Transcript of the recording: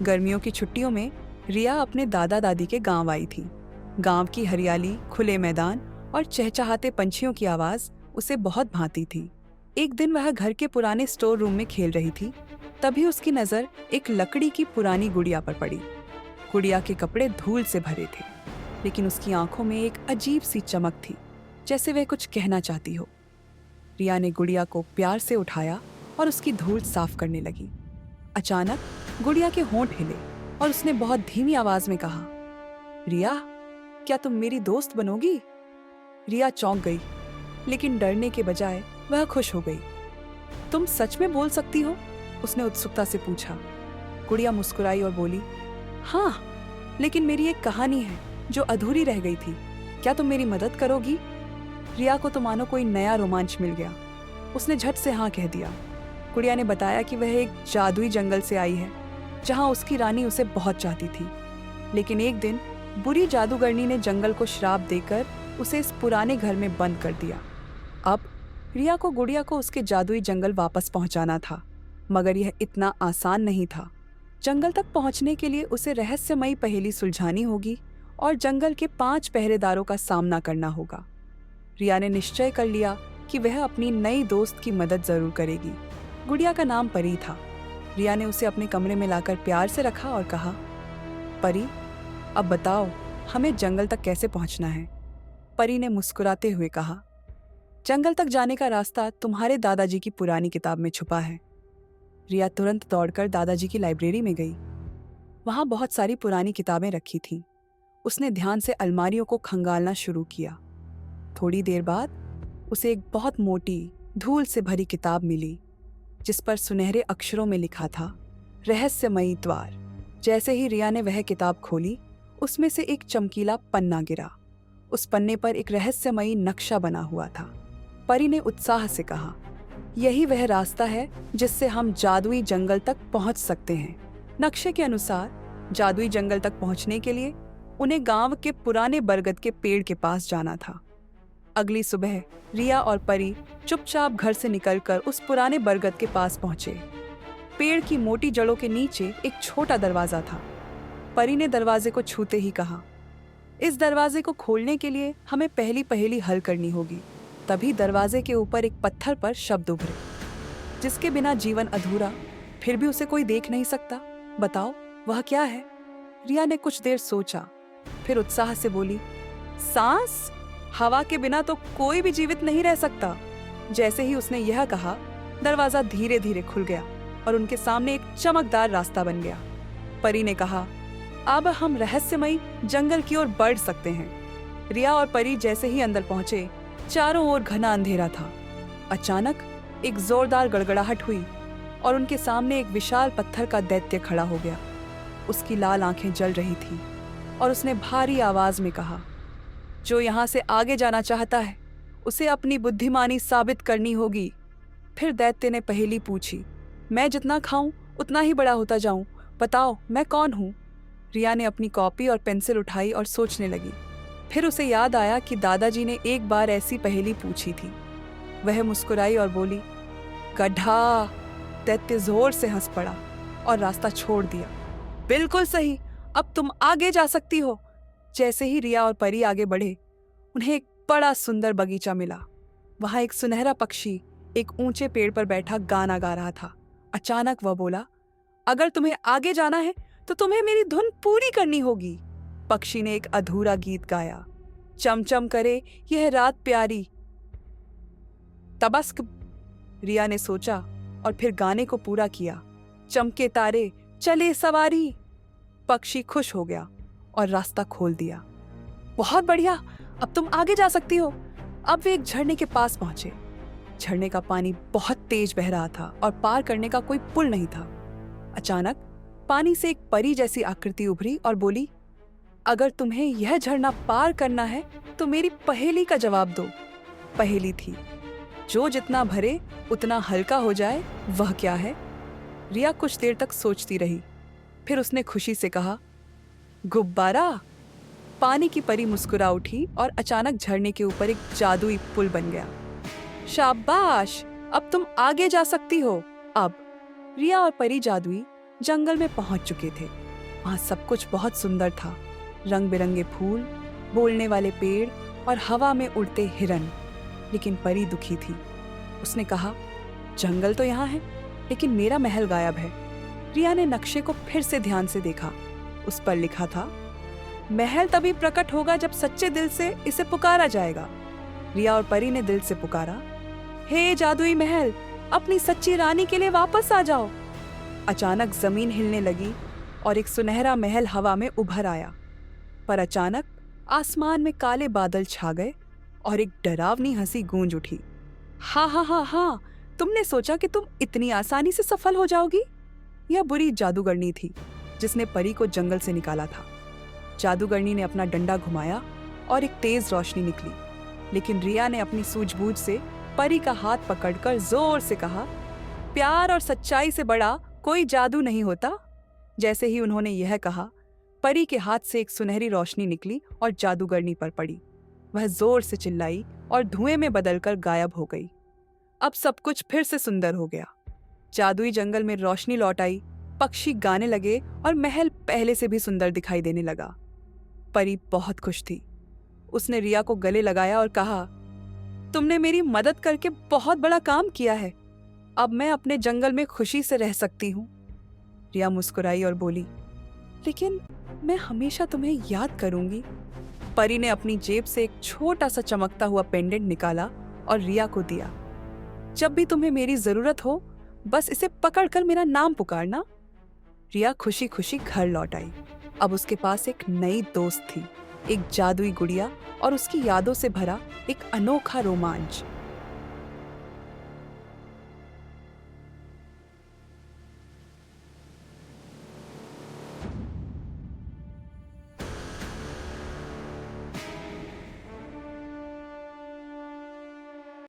गर्मियों की छुट्टियों में रिया अपने दादा दादी के गांव आई थी। गांव की हरियाली, खुले मैदान और चहचहाते पंछियों की आवाज उसे बहुत भाती थी। एक दिन वह घर के पुराने स्टोर रूम में खेल रही थी। तभी उसकी नजर एक लकड़ी की पुरानी गुड़िया पर पड़ी। गुड़िया के कपड़े धूल से भरे थे, लेकिन उसकी आंखों में एक अजीब सी चमक थी, जैसे वह कुछ कहना चाहती हो। रिया ने गुड़िया को प्यार से उठाया और उसकी धूल साफ करने लगी। अचानक गुड़िया के होंठ हिले और उसने बहुत धीमी आवाज में कहा, रिया, क्या तुम मेरी दोस्त बनोगी? रिया चौंक गई, लेकिन डरने के बजाय वह खुश हो गई। तुम सच में बोल सकती हो? उसने उत्सुकता से पूछा। गुड़िया मुस्कुराई और बोली, हाँ, लेकिन मेरी एक कहानी है जो अधूरी रह गई थी। क्या तुम मेरी मदद करोगी? रिया को तो मानो कोई नया रोमांच मिल गया। उसने झट से हाँ कह दिया। गुड़िया ने बताया कि वह एक जादुई जंगल से आई है, जहाँ उसकी रानी उसे बहुत चाहती थी। लेकिन एक दिन बुरी जादूगरनी ने जंगल को श्राप देकर उसे इस पुराने घर में बंद कर दिया। अब रिया को गुड़िया को उसके जादुई जंगल वापस पहुंचाना था, मगर यह इतना आसान नहीं था। जंगल तक पहुंचने के लिए उसे रहस्यमयी पहेली सुलझानी होगी और जंगल के 5 पहरेदारों का सामना करना होगा। रिया ने निश्चय कर लिया कि वह अपनी नई दोस्त की मदद जरूर करेगी। गुड़िया का नाम परी था। रिया ने उसे अपने कमरे में लाकर प्यार से रखा और कहा, परी, अब बताओ, हमें जंगल तक कैसे पहुंचना है? परी ने मुस्कुराते हुए कहा, जंगल तक जाने का रास्ता तुम्हारे दादाजी की पुरानी किताब में छुपा है। रिया तुरंत दौड़कर दादाजी की लाइब्रेरी में गई। वहां बहुत सारी पुरानी किताबें रखी थीं। उसने ध्यान से अलमारियों को खंगालना शुरू किया। थोड़ी देर बाद उसे एक बहुत मोटी, धूल से भरी किताब मिली, जिस पर सुनहरे अक्षरों में लिखा था, रहस्यमयी द्वार। जैसे ही रिया ने वह किताब खोली, उसमें से एक चमकीला पन्ना गिरा। उस पन्ने पर एक रहस्यमयी नक्शा बना हुआ था। परी ने उत्साह से कहा, यही वह रास्ता है जिससे हम जादुई जंगल तक पहुंच सकते हैं। नक्शे के अनुसार जादुई जंगल तक पहुंचने के लिए उन्हें गांव के पुराने बरगद के पेड़ के पास जाना था। अगली सुबह रिया और परी चुपचाप घर से निकलकर उस पुराने बरगद के पास पहुंचे। पेड़ की मोटी जड़ों के नीचे एक छोटा दरवाजा था। परी ने दरवाजे को छूते ही कहा, इस दरवाजे को खोलने के लिए हमें पहली पहेली हल करनी होगी। तभी दरवाजे के ऊपर एक पत्थर पर शब्द उभरे, जिसके बिना जीवन अधूरा, फिर भी उसे कोई देख नहीं सकता। बताओ, वह क्या है? रिया ने कुछ देर सोचा, फिर उत्साह से बोली, सांस। हवा के बिना तो कोई भी जीवित नहीं रह सकता। जैसे ही उसने यह कहा, दरवाजा धीरे धीरे खुल गया और उनके सामने एक चमकदार रास्ता बन गया। परी ने कहा, अब हम रहस्यमयी जंगल की ओर बढ़ सकते हैं। रिया और परी जैसे ही अंदर पहुंचे, चारों ओर घना अंधेरा था। अचानक एक जोरदार गड़गड़ाहट हुई और उनके सामने एक विशाल पत्थर का दैत्य खड़ा हो गया। उसकी लाल आंखें जल रही थीं और उसने भारी आवाज में कहा, जो यहाँ से आगे जाना चाहता है, उसे अपनी बुद्धिमानी साबित करनी होगी। फिर दैत्य ने पहेली पूछी, मैं जितना खाऊं उतना ही बड़ा होता जाऊं, बताओ मैं कौन हूं? रिया ने अपनी कॉपी और पेंसिल उठाई और सोचने लगी। फिर उसे याद आया कि दादाजी ने एक बार ऐसी पहेली पूछी थी। वह मुस्कुराई और बोली, गधा। दैत्य जोर से हंस पड़ा और रास्ता छोड़ दिया। बिल्कुल सही, अब तुम आगे जा सकती हो। जैसे ही रिया और परी आगे बढ़े, उन्हें एक बड़ा सुंदर बगीचा मिला। वहां एक सुनहरा पक्षी एक ऊंचे पेड़ पर बैठा गाना गा रहा था। अचानक वह बोला, अगर तुम्हें आगे जाना है तो तुम्हें मेरी धुन पूरी करनी होगी। पक्षी ने एक अधूरा गीत गाया, चमचम करे यह रात प्यारी। तबस्क। रिया ने सोचा और फिर गाने को पूरा किया, चमके तारे चले सवारी। पक्षी खुश हो गया और रास्ता खोल दिया। बहुत बढ़िया, अब तुम आगे जा सकती हो। अब वे एक झरने के पास पहुंचे। झरने का पानी बहुत तेज बह रहा था और पार करने का कोई पुल नहीं था। अचानक पानी से एक परी जैसी आकृति उभरी और बोली, अगर तुम्हें यह झरना पार करना है तो मेरी पहेली का जवाब दो। पहेली थी, जो जितना भरे उतना हल्का हो जाए, वह क्या है? रिया कुछ देर तक सोचती रही, फिर उसने खुशी से कहा, गुब्बारा। पानी की परी मुस्कुरा उठी और अचानक झरने के ऊपर एक जादुई पुल बन गया। शाबाश, अब तुम आगे जा सकती हो। अब रिया और परी जादुई जंगल में पहुंच चुके थे। वहां सब कुछ बहुत सुंदर था, रंग बिरंगे फूल, बोलने वाले पेड़ और हवा में उड़ते हिरन। लेकिन परी दुखी थी। उसने कहा, जंगल तो यहाँ है, लेकिन मेरा महल गायब है। रिया ने नक्शे को फिर से ध्यान से देखा। उस पर लिखा था, महल तभी प्रकट होगा जब सच्चे दिल से इसे पुकारा जाएगा। रिया और परी ने दिल से पुकारा, हे जादुई महल, अपनी सच्ची रानी के लिए वापस आ जाओ। अचानक जमीन हिलने लगी और एक सुनहरा महल हवा में उभर आया। पर अचानक आसमान में काले बादल छा गए और एक डरावनी हंसी गूंज उठी। हा हा हा हा, तुमने सोचा कि तुम इतनी आसानी से सफल हो जाओगी? यह बुरी जादूगरनी थी जिसने परी को जंगल से निकाला था। जादूगरनी ने अपना डंडा घुमाया और एक तेज रोशनी निकली। लेकिन रिया ने अपनी सूझबूझ से परी का हाथ पकड़कर जोर से कहा, प्यार और सच्चाई से बड़ा कोई जादू नहीं होता। जैसे ही उन्होंने यह कहा, परी के हाथ से एक सुनहरी रोशनी निकली और जादूगरनी पर पड़ी। वह जोर से चिल्लाई और धुएं में बदलकर गायब हो गई। अब सब कुछ फिर से सुंदर हो गया। जादुई जंगल में रोशनी लौट आई, पक्षी गाने लगे और महल पहले से भी सुंदर दिखाई देने लगा। परी बहुत खुश थी। उसने रिया को गले लगाया और कहा, तुमने मेरी मदद करके बहुत बड़ा काम किया है। अब मैं अपने जंगल में खुशी से रह सकती हूँ। रिया मुस्कुराई और बोली, लेकिन मैं हमेशा तुम्हें याद करूंगी। परी ने अपनी जेब से एक छोटा सा चमकता हुआ पेंडेंट निकाला और रिया को दिया। जब भी तुम्हें मेरी जरूरत हो, बस इसे पकड़कर मेरा नाम पुकारना। रिया खुशी खुशी घर लौट आई। अब उसके पास एक नई दोस्त थी, एक जादुई गुड़िया और उसकी यादों से भरा एक अनोखा रोमांच।